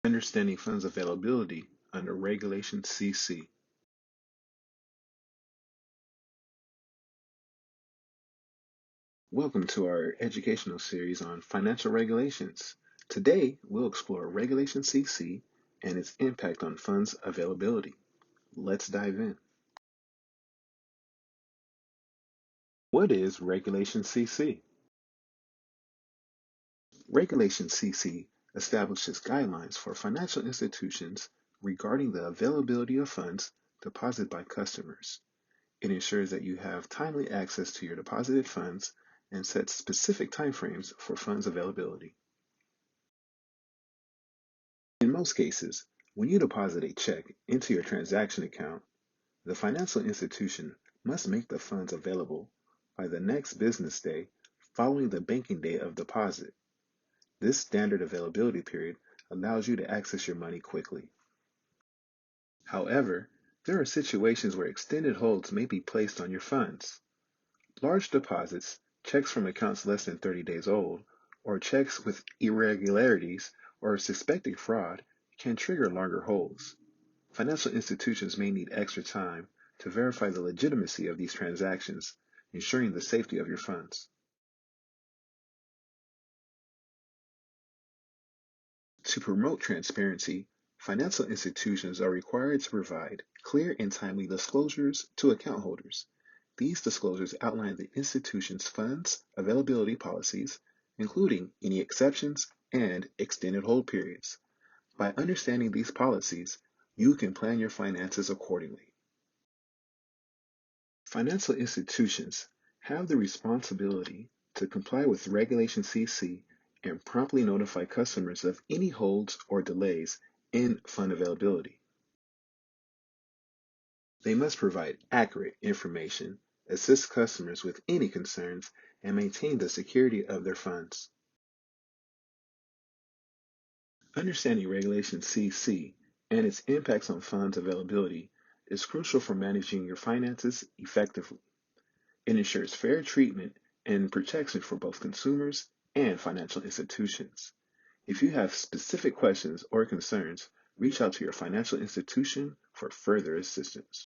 Understanding funds availability under Regulation CC. Welcome to our educational series on financial regulations. Today, we'll explore Regulation CC and its impact on funds availability. Let's dive in. What is Regulation CC? Regulation CC establishes guidelines for financial institutions regarding the availability of funds deposited by customers. It ensures that you have timely access to your deposited funds and sets specific timeframes for funds availability. In most cases, when you deposit a check into your transaction account, the financial institution must make the funds available by the next business day following the banking date of deposit. This standard availability period allows you to access your money quickly. However, there are situations where extended holds may be placed on your funds. Large deposits, checks from accounts less than 30 days old, or checks with irregularities or suspected fraud can trigger longer holds. Financial institutions may need extra time to verify the legitimacy of these transactions, ensuring the safety of your funds. To promote transparency, financial institutions are required to provide clear and timely disclosures to account holders. These disclosures outline the institution's funds availability policies, including any exceptions and extended hold periods. By understanding these policies, you can plan your finances accordingly. Financial institutions have the responsibility to comply with Regulation CC and promptly notify customers of any holds or delays in fund availability. They must provide accurate information, assist customers with any concerns, and maintain the security of their funds. Understanding Regulation CC and its impacts on funds availability is crucial for managing your finances effectively. It ensures fair treatment and protection for both consumers and financial institutions. If you have specific questions or concerns, reach out to your financial institution for further assistance.